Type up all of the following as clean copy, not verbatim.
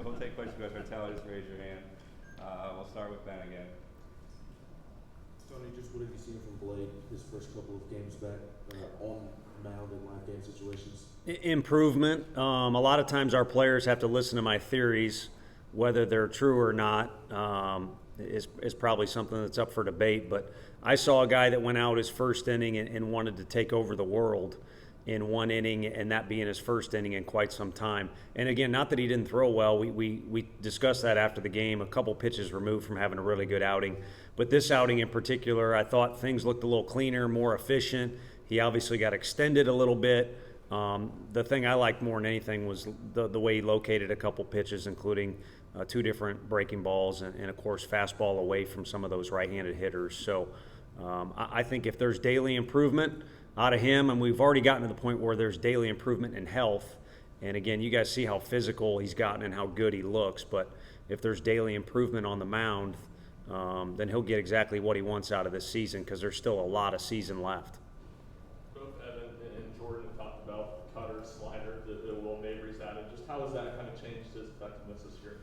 We'll take questions about Vitello. Just raise your hand. We'll start with Ben again. Tony, just what have you seen from Blade his first couple of games back on mound in live game situations? Improvement. A lot of times our players have to listen to my theories, whether they're true or not. Is probably something that's up for debate. But I saw a guy that went out his first inning and wanted to take over the world in one inning, and that being his first inning in quite some time. And again, not that he didn't throw well. We discussed that after the game, a couple pitches removed from having a really good outing. But this outing in particular, I thought things looked a little cleaner, more efficient. He obviously got extended a little bit. The thing I liked more than anything was the way he located a couple pitches, including two different breaking balls and, of course, fastball away from some of those right-handed hitters. So I think if there's daily improvement out of him, and we've already gotten to the point where there's daily improvement in health, and again, you guys see how physical he's gotten and how good he looks, but if there's daily improvement on the mound, then he'll get exactly what he wants out of this season because there's still a lot of season left. Both Evan and Jordan have talked about cutter, slider, the Will Mabry's added. Just how has that kind of changed his effectiveness this year?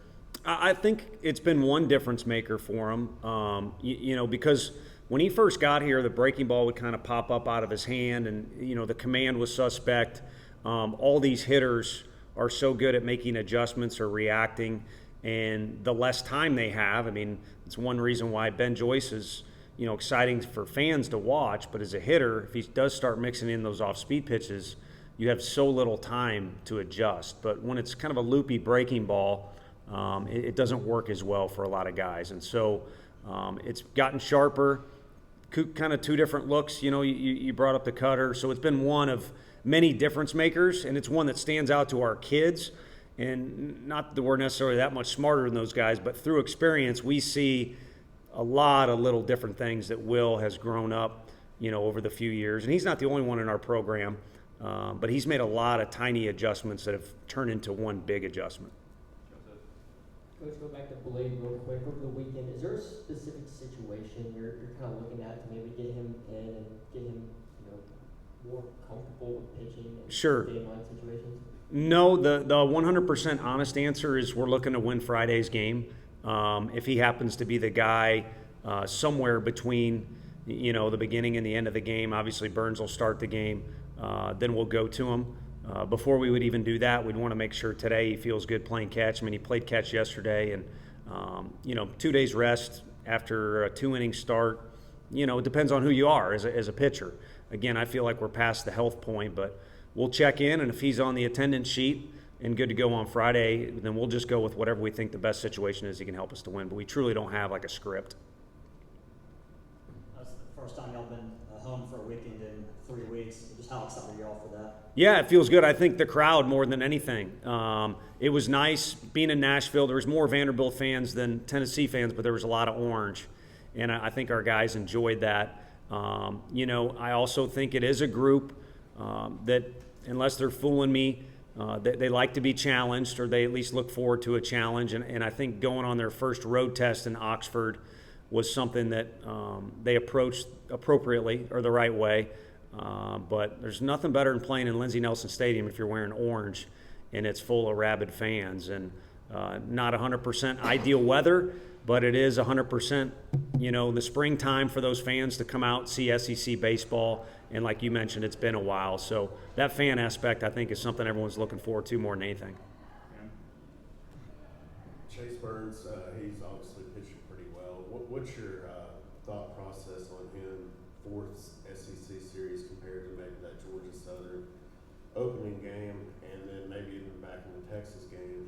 I think it's been one difference maker for him, because when he first got here, the breaking ball would kind of pop up out of his hand, and the command was suspect. All these hitters are so good at making adjustments or reacting, and the less time they have, it's one reason why Ben Joyce is exciting for fans to watch. But as a hitter, if he does start mixing in those off-speed pitches, you have so little time to adjust. But when it's kind of a loopy breaking ball, it doesn't work as well for a lot of guys, and so it's gotten sharper. Kind of two different looks. You brought up the cutter, so it's been one of many difference makers, and it's one that stands out to our kids. And not that we're necessarily that much smarter than those guys, but through experience, we see a lot of little different things that Will has grown up, over the few years. And he's not the only one in our program, but he's made a lot of tiny adjustments that have turned into one big adjustment. Coach, go back to Blade real quick. Over the weekend, is there a specific situation you're kind of looking at to maybe get him in and get him, more comfortable with pitching and Sure. game line situations? No, the 100% honest answer is we're looking to win Friday's game. If he happens to be the guy somewhere between, the beginning and the end of the game, obviously Burns will start the game, then we'll go to him. Before we would even do that, we'd want to make sure today he feels good playing catch. He played catch yesterday, and 2 days rest after a 2-inning start. It depends on who you are as a pitcher. Again, I feel like we're past the health point, but we'll check in, and if he's on the attendance sheet and good to go on Friday, then we'll just go with whatever we think the best situation is he can help us to win. But we truly don't have like a script. That's the first time y'all been home for a weekend in 3 weeks. Just how excited are y'all for that? Yeah, it feels good. I think the crowd more than anything. It was nice being in Nashville. There was more Vanderbilt fans than Tennessee fans, but there was a lot of orange, and I think our guys enjoyed that. I also think it is a group that, unless they're fooling me, they like to be challenged, or they at least look forward to a challenge. And I think going on their first road test in Oxford was something that they approached appropriately or the right way. But there's nothing better than playing in Lindsey Nelson Stadium if you're wearing orange and it's full of rabid fans. And not 100% ideal weather, but it is 100%, the springtime for those fans to come out, see SEC baseball. And like you mentioned, it's been a while. So that fan aspect, I think, is something everyone's looking forward to more than anything. Chase Burns, he's obviously pitching pretty well. What's your thought process on him for SEC series compared to maybe that Georgia Southern opening game, and then maybe even back in the Texas game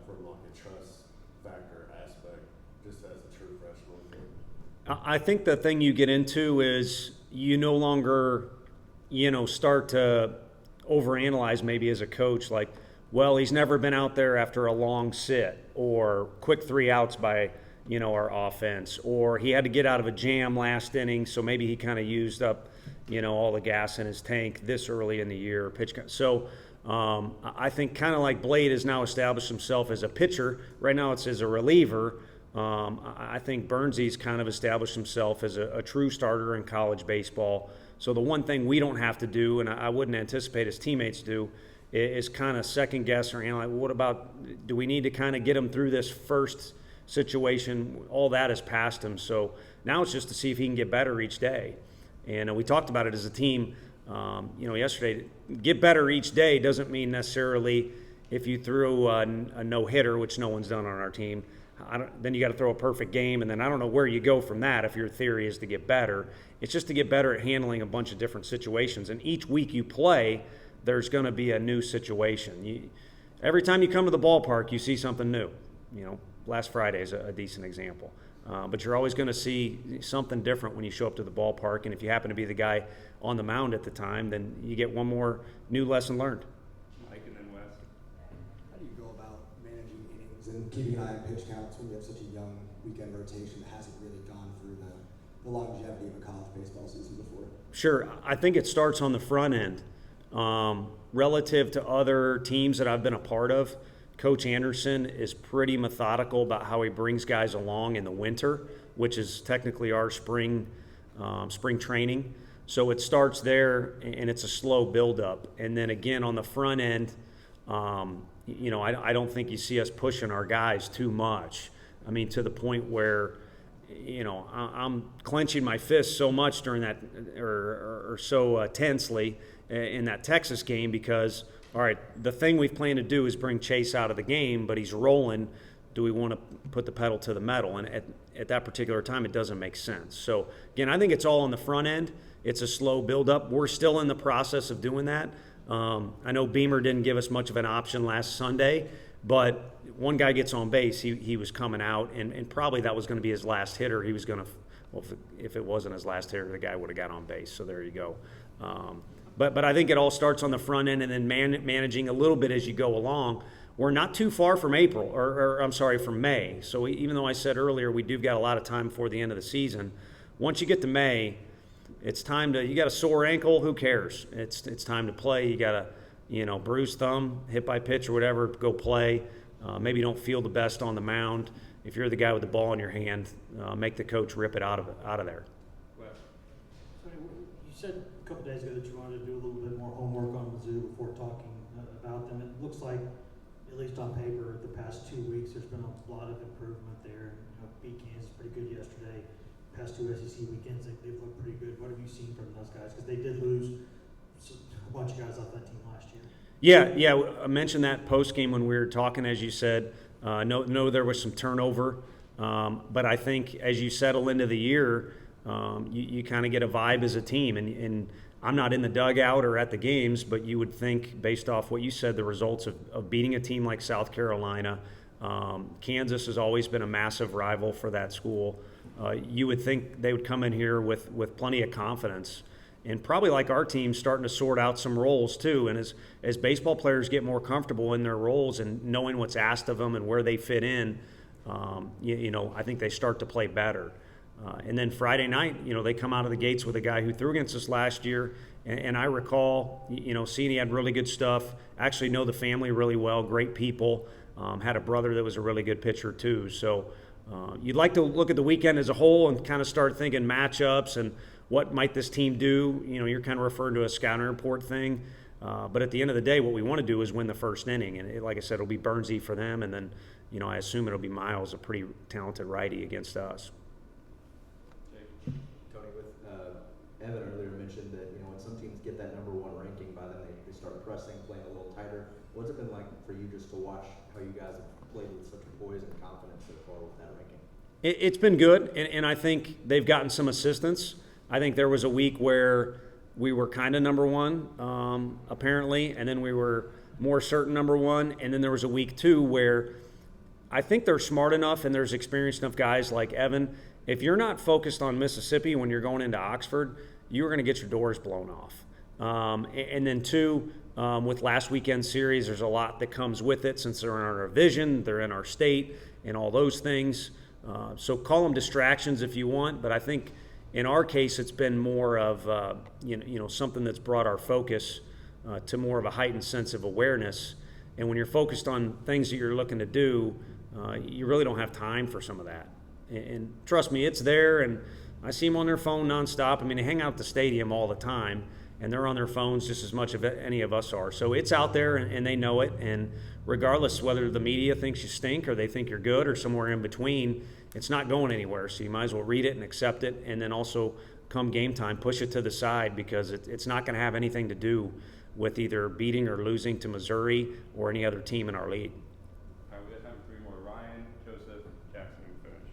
from like a trust factor aspect, just as a true freshman? I think the thing you get into is you no longer, start to overanalyze maybe as a coach, like, well, he's never been out there after a long sit, or quick 3 outs by, our offense, or he had to get out of a jam last inning, so maybe he kind of used up, all the gas in his tank this early in the year. So I think kind of like Blade has now established himself as a pitcher. Right now it's as a reliever. I think Burnsy's kind of established himself as a true starter in college baseball. So the one thing we don't have to do, and I wouldn't anticipate his teammates do, is kind of second guess or analyze. What about, do we need to kind of get him through this first situation? All that has passed him. So now it's just to see if he can get better each day. And we talked about it as a team, yesterday. Get better each day doesn't mean necessarily if you threw a no-hitter, which no one's done on our team, then you got to throw a perfect game, and then I don't know where you go from that if your theory is to get better. It's just to get better at handling a bunch of different situations. And each week you play, there's going to be a new situation. Every time you come to the ballpark, you see something new. Last Friday is a decent example. But you're always going to see something different when you show up to the ballpark. And if you happen to be the guy on the mound at the time, then you get one more new lesson learned. Mike and then Wes. How do you go about managing innings and keeping an eye on pitch counts when you have such a young weekend rotation that hasn't really gone through the longevity of a college baseball season before? Sure. I think it starts on the front end. Relative to other teams that I've been a part of, Coach Anderson is pretty methodical about how he brings guys along in the winter, which is technically our spring training. So it starts there, and it's a slow buildup. And then again, on the front end, I don't think you see us pushing our guys too much. I mean, to the point where, I'm clenching my fist so much during that, or so tensely in that Texas game because, all right, the thing we've planned to do is bring Chase out of the game, but he's rolling. Do we want to put the pedal to the metal? And at that particular time, it doesn't make sense. So, again, I think it's all on the front end. It's a slow buildup. We're still in the process of doing that. I know Beamer didn't give us much of an option last Sunday, but one guy gets on base, he was coming out, and probably that was going to be his last hitter. He was going to, if it wasn't his last hitter, the guy would have got on base. So there you go. But I think it all starts on the front end and then managing a little bit as you go along. We're not too far from April, from May. So even though I said earlier we do got a lot of time before the end of the season, once you get to May, it's time to, you got a sore ankle, who cares? It's time to play. You got a, bruised thumb, hit by pitch or whatever, go play. Maybe you don't feel the best on the mound. If you're the guy with the ball in your hand, make the coach rip it out of there. So you said a couple days ago that you wanted to do a little bit more homework on Mizzou before talking about them. It looks like, at least on paper, the past 2 weeks, there's been a lot of improvement there. Beat Kansas pretty good yesterday. Past two SEC weekends, they've looked pretty good. What have you seen from those guys? Because they did lose a bunch of guys off that team last year. Yeah. I mentioned that post game when we were talking, as you said. No, there was some turnover, but I think as you settle into the year, you kind of get a vibe as a team. And I'm not in the dugout or at the games, but you would think, based off what you said, the results of beating a team like South Carolina, Kansas has always been a massive rival for that school. You would think they would come in here with plenty of confidence. And probably like our team, starting to sort out some roles too. And as baseball players get more comfortable in their roles and knowing what's asked of them and where they fit in, I think they start to play better. And then Friday night, they come out of the gates with a guy who threw against us last year. And I recall, seeing he had really good stuff. Actually know the family really well, great people. Had a brother that was a really good pitcher too. So you'd like to look at the weekend as a whole and kind of start thinking matchups and what might this team do. You're kind of referring to a scouting report thing. But at the end of the day, what we want to do is win the first inning. And like I said, it'll be Burnsy for them. And then, I assume it'll be Miles, a pretty talented righty, against us. Tony, with Evan earlier mentioned that, when some teams get that number one ranking, by then they start pressing, playing a little tighter. What's it been like for you just to watch how you guys have played with such poise and confidence so far with that ranking? It's been good, and I think they've gotten some assistance. I think there was a week where we were kind of number one, apparently, and then we were more certain number one, and then there was a week too where I think they're smart enough and there's experienced enough guys like Evan. If you're not focused on Mississippi when you're going into Oxford, you're going to get your doors blown off. And then two, with last weekend's series, there's a lot that comes with it since they're in our division, they're in our state, and all those things. So call them distractions if you want, but I think in our case it's been more of something that's brought our focus to more of a heightened sense of awareness. And when you're focused on things that you're looking to do, you really don't have time for some of that. And trust me, it's there, and I see them on their phone nonstop. I mean, they hang out at the stadium all the time, and they're on their phones just as much as any of us are. So it's out there, and they know it. And regardless whether the media thinks you stink or they think you're good or somewhere in between, it's not going anywhere. So you might as well read it and accept it, and then also come game time, push it to the side, because it's not going to have anything to do with either beating or losing to Missouri or any other team in our league. All right, we have time for 3 more. Ryan, Joseph, Jackson, and finish.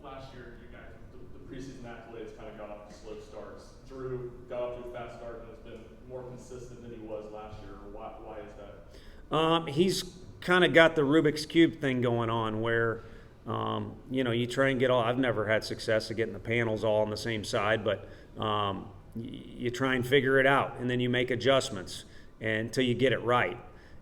Last year, you guys, the preseason accolades kind of got off to slow starts. Drew got off to a fast start and has been more consistent than he was last year. Why is that? He's kind of got the Rubik's Cube thing going on where, you try and get all, I've never had success at getting the panels all on the same side, but you try and figure it out, and then you make adjustments until you get it right.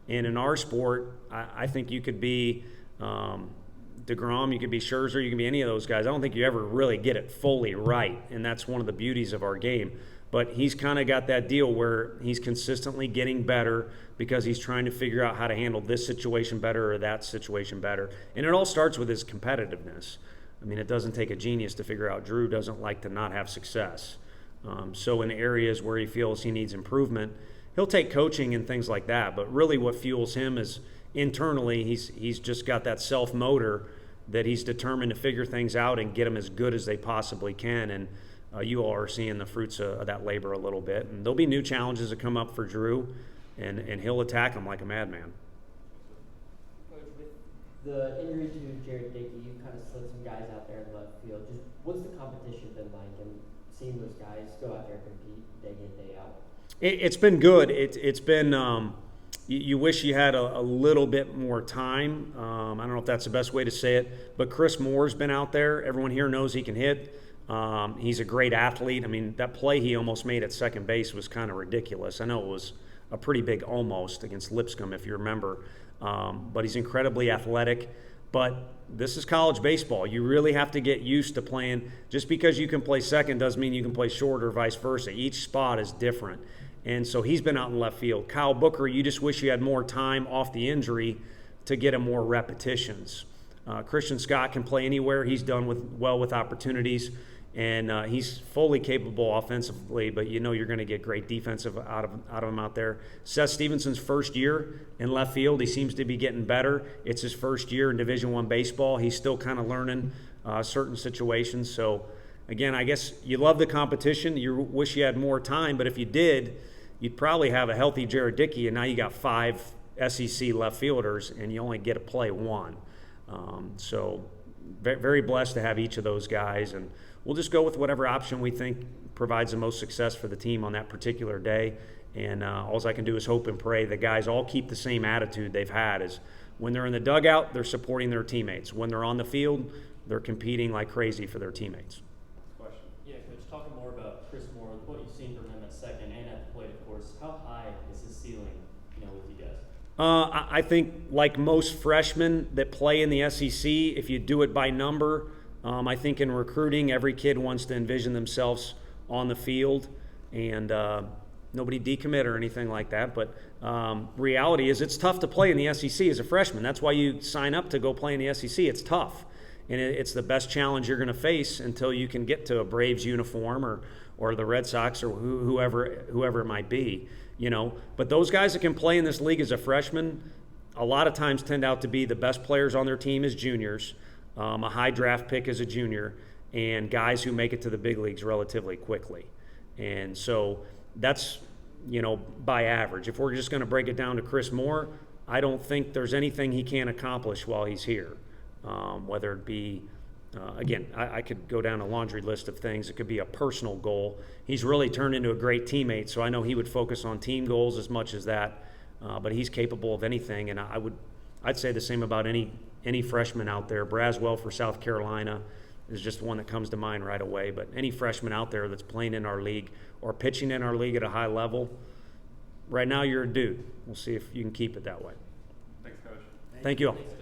And in our sport, I think you could be DeGrom, you could be Scherzer, you can be any of those guys. I don't think you ever really get it fully right, and that's one of the beauties of our game. But he's kind of got that deal where he's consistently getting better because he's trying to figure out how to handle this situation better or that situation better. And it all starts with his competitiveness. I mean, it doesn't take a genius to figure out Drew doesn't like to not have success. So in areas where he feels he needs improvement, he'll take coaching and things like that. But really what fuels him is internally he's just got that self-motor that he's determined to figure things out and get them as good as they possibly can. And you all are seeing the fruits of that labor a little bit. And there'll be new challenges that come up for Drew, and he'll attack them like a madman. Coach, with the injury to Jared Dickey, you kind of slid some guys out there in left field. Just what's the competition been like, and seeing those guys go out there and compete day in, day out? It's been good. It's been you wish you had a little bit more time. I don't know if that's the best way to say it, but Chris Moore's been out there. Everyone here knows he can hit. He's a great athlete. I mean, that play he almost made at second base was kind of ridiculous. I know it was a pretty big almost against Lipscomb, if you remember. But he's incredibly athletic. But this is college baseball. You really have to get used to playing. Just because you can play second doesn't mean you can play short or vice versa. Each spot is different. And so he's been out in left field. Kyle Booker, you just wish you had more time off the injury to get him more repetitions. Christian Scott can play anywhere. He's done well with opportunities. And he's fully capable offensively, but you're going to get great defensive out of him out there. Seth Stevenson's first year in left field. He seems to be getting better. It's his first year in Division I baseball. He's still kind of learning certain situations. So, again, I guess you love the competition. You wish you had more time, but if you did, you'd probably have a healthy Jared Dickey, and now you got 5 SEC left fielders, and you only get to play 1. So very blessed to have each of those guys, and we'll just go with whatever option we think provides the most success for the team on that particular day. And all I can do is hope and pray the guys all keep the same attitude they've had. Is when they're in the dugout, they're supporting their teammates. When they're on the field, they're competing like crazy for their teammates. Question. Yeah, Coach, talking more about Chris Moore, what you've seen from him at second and at the plate, of course, how high is his ceiling, with you guys? I think like most freshmen that play in the SEC, if you do it by number, I think in recruiting, every kid wants to envision themselves on the field, and nobody decommit or anything like that. But reality is it's tough to play in the SEC as a freshman. That's why you sign up to go play in the SEC. It's tough, and it's the best challenge you're going to face until you can get to a Braves uniform or the Red Sox or whoever it might be. But those guys that can play in this league as a freshman a lot of times tend out to be the best players on their team as juniors, a high draft pick as a junior, and guys who make it to the big leagues relatively quickly. And so that's, by average. If we're just going to break it down to Chris Moore, I don't think there's anything he can't accomplish while he's here, whether it be again, I could go down a laundry list of things. It could be a personal goal. He's really turned into a great teammate, so I know he would focus on team goals as much as that. But he's capable of anything, and I'd say the same about any freshman out there. Braswell for South Carolina is just one that comes to mind right away. But any freshman out there that's playing in our league or pitching in our league at a high level, right now you're a dude. We'll see if you can keep it that way. Thanks, Coach. Thank you all. Thanks, Coach.